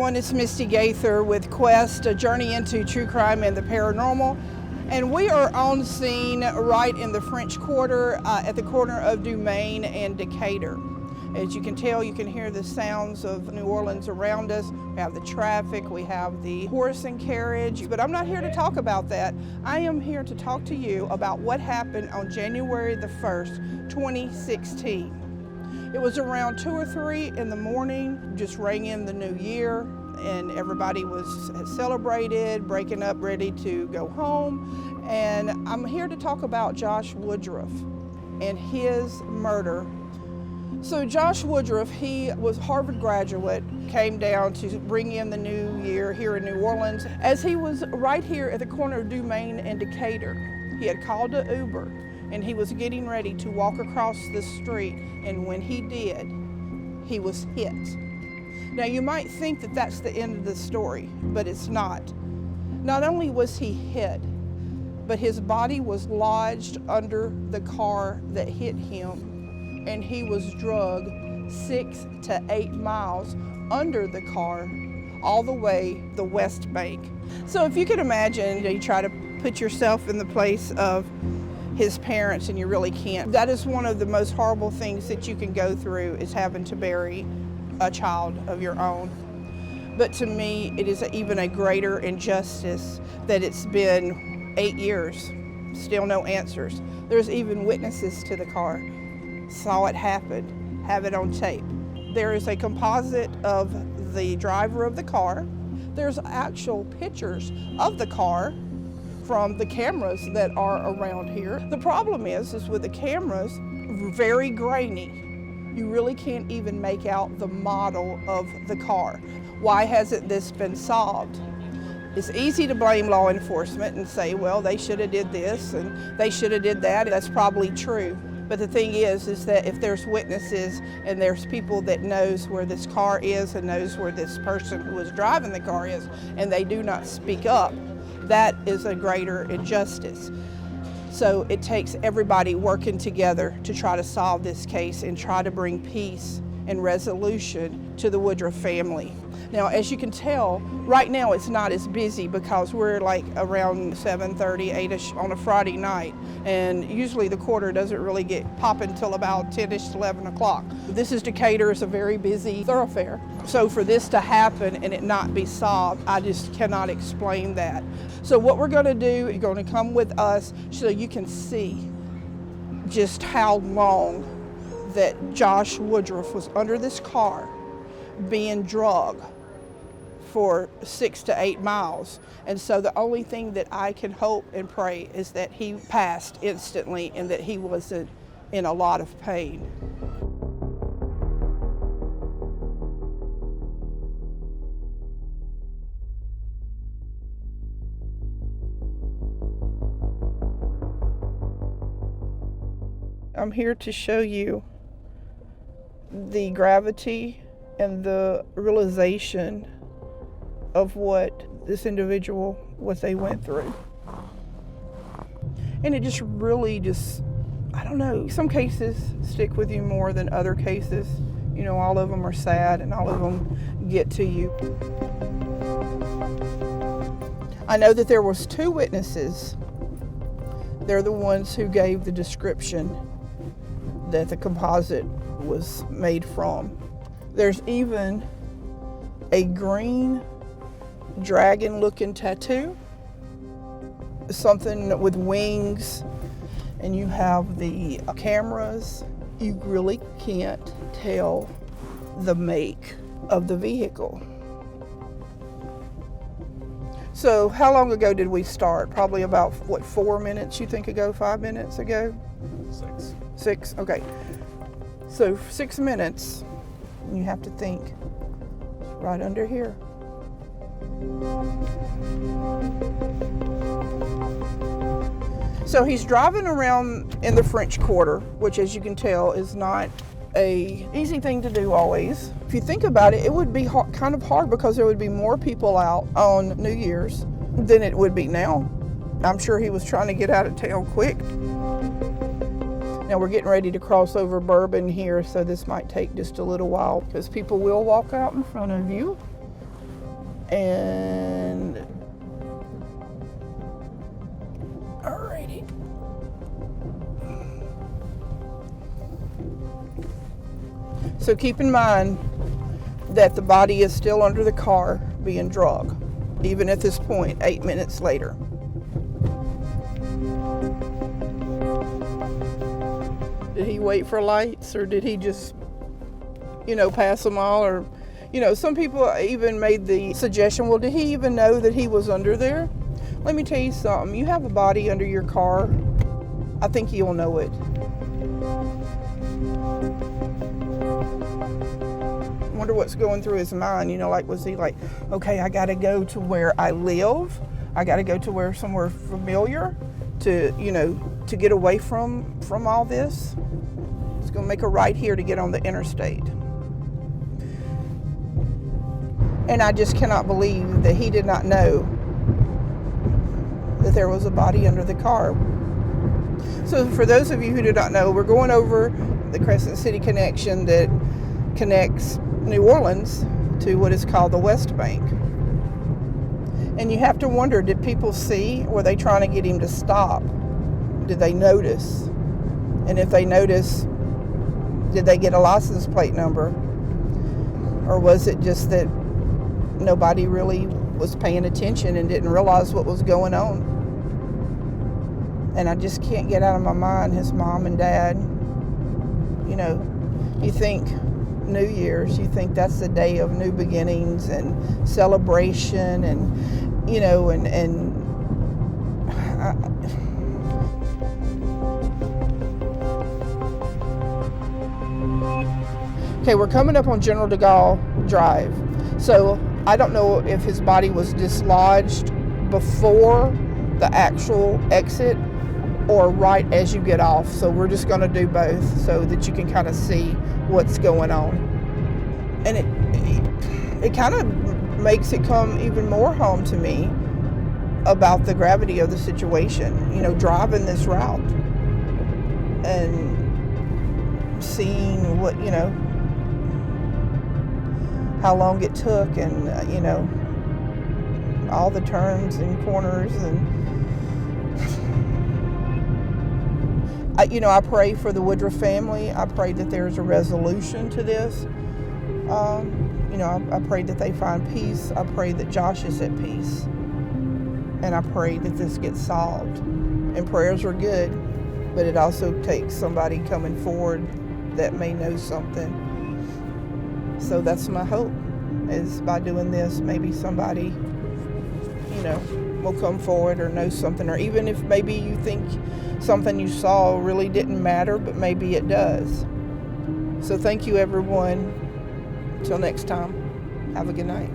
everyone, it's Misty Gaither with Quest, a journey into true crime and the paranormal. And we are on scene right in the French Quarter at the corner of Dumaine and Decatur. As you can tell, you can hear the sounds of New Orleans around us. We have the traffic, we have the horse and carriage, but I'm not here to talk about that. I am here to talk to you about what happened on January the 1st, 2016. It was around 2 or 3 in the morning, just rang in the new year, and everybody was celebrated, breaking up, ready to go home. And I'm here to talk about Josh Woodruff and his murder. So Josh Woodruff, he was a Harvard graduate, came down to bring in the new year here in New Orleans. As he was right here at the corner of Dumaine and Decatur, he had called an Uber, and he was getting ready to walk across the street, and when he did, he was hit. Now you might think that that's the end of the story, but it's not. Not only was he hit, but his body was lodged under the car that hit him, and he was drugged 6 to 8 miles under the car, all the way the West Bank. So if you can imagine, you try to put yourself in the place of his parents, and you really can't. That is one of the most horrible things that you can go through, is having to bury a child of your own. But to me, it is even a greater injustice that it's been 8 years, still no answers. There's even witnesses to the car, saw it happen, have it on tape. There is a composite of the driver of the car. There's actual pictures of the car from the cameras that are around here. The problem is with the cameras, very grainy. You really can't even make out the model of the car. Why hasn't this been solved? It's easy to blame law enforcement and say, well, they should have did this and they should have did that. That's probably true. But the thing is that if there's witnesses and there's people that knows where this car is and knows where this person who was driving the car is, and they do not speak up, that is a greater injustice. So it takes everybody working together to try to solve this case and try to bring peace and resolution to the Woodruff family. Now, as you can tell, right now it's not as busy because we're like around 7:30, 8-ish on a Friday night, and usually the quarter doesn't really get popping until about 10-ish, 11 o'clock. This is Decatur, is a very busy thoroughfare. So for this to happen and it not be solved, I just cannot explain that. So what we're gonna do, you're gonna come with us so you can see just how long that Josh Woodruff was under this car being drugged for 6 to 8 miles. And so the only thing that I can hope and pray is that he passed instantly and that he wasn't in a lot of pain. I'm here to show you the gravity and the realization of what this individual, what they went through. And it just really I don't know, some cases stick with you more than other cases. You know, all of them are sad and all of them get to you. I know that there was 2 witnesses. They're the ones who gave the description that the composite was made from. There's even a green dragon-looking tattoo, something with wings, and you have the cameras. You really can't tell the make of the vehicle. So how long ago did we start? Probably about, 4 minutes you think ago, 5 minutes ago? 6. 6, okay. So 6 minutes, you have to think, right under here. So he's driving around in the French Quarter, which, as you can tell, is not a easy thing to do always. If you think about it, it would be kind of hard because there would be more people out on New Year's than it would be now. I'm sure he was trying to get out of town quick. Now we're getting ready to cross over Bourbon here, so this might take just a little while because people will walk out in front of you. And alrighty. So keep in mind that the body is still under the car being drugged, even at this point, 8 minutes later. Did he wait for lights, or did he just, pass them all? Or, some people even made the suggestion, well, did he even know that he was under there? Let me tell you something. You have a body under your car, I think you'll know it. I wonder what's going through his mind. Was he like, okay, I got to go to where I live. I got to go to somewhere familiar to get away from all this. It's going to make a right here to get on the interstate. And I just cannot believe that he did not know that there was a body under the car. So for those of you who do not know, we're going over the Crescent City connection that connects New Orleans to what is called the West Bank. And you have to wonder, did people see? Were they trying to get him to stop? Did they notice? And if they noticed, did they get a license plate number? Or was it just that nobody really was paying attention and didn't realize what was going on? And I just can't get out of my mind his mom and dad. You think New Year's, you think that's the day of new beginnings and celebration Okay, we're coming up on General de Gaulle Drive. So I don't know if his body was dislodged before the actual exit or right as you get off. So we're just going to do both so that you can kind of see what's going on. And it kind of makes it come even more home to me about the gravity of the situation, driving this route and seeing what, how long it took and, all the turns and corners. And, I pray for the Woodruff family. I pray that there's a resolution to this. I pray that they find peace. I pray that Josh is at peace. And I pray that this gets solved. And prayers are good, but it also takes somebody coming forward that may know something. So that's my hope, is by doing this, maybe somebody, will come forward or know something. Or even if maybe you think something you saw really didn't matter, but maybe it does. So thank you, everyone. Till next time, have a good night.